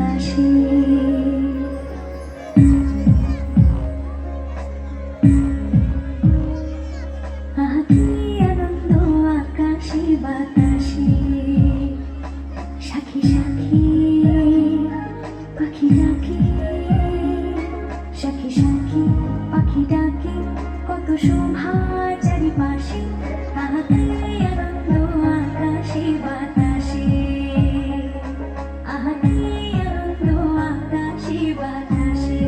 বাতাসে কি আনন্দ আকাশে বাতাসে সাক্ষী সাক্ষী পাখি ডাকে সাক্ষী সাক্ষী পাখি ডাকে কত শোভা চারিপাশে কি আনন্দ আকাশে বাতাসে কি আনন্দ আকাশে বাতাসে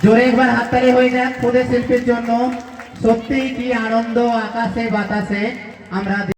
জোরে একবার হাততালি হয়ে যাক খুদে শিল্পীর জন্য। সত্যিই কি আনন্দ আকাশে বাতাসে আমরা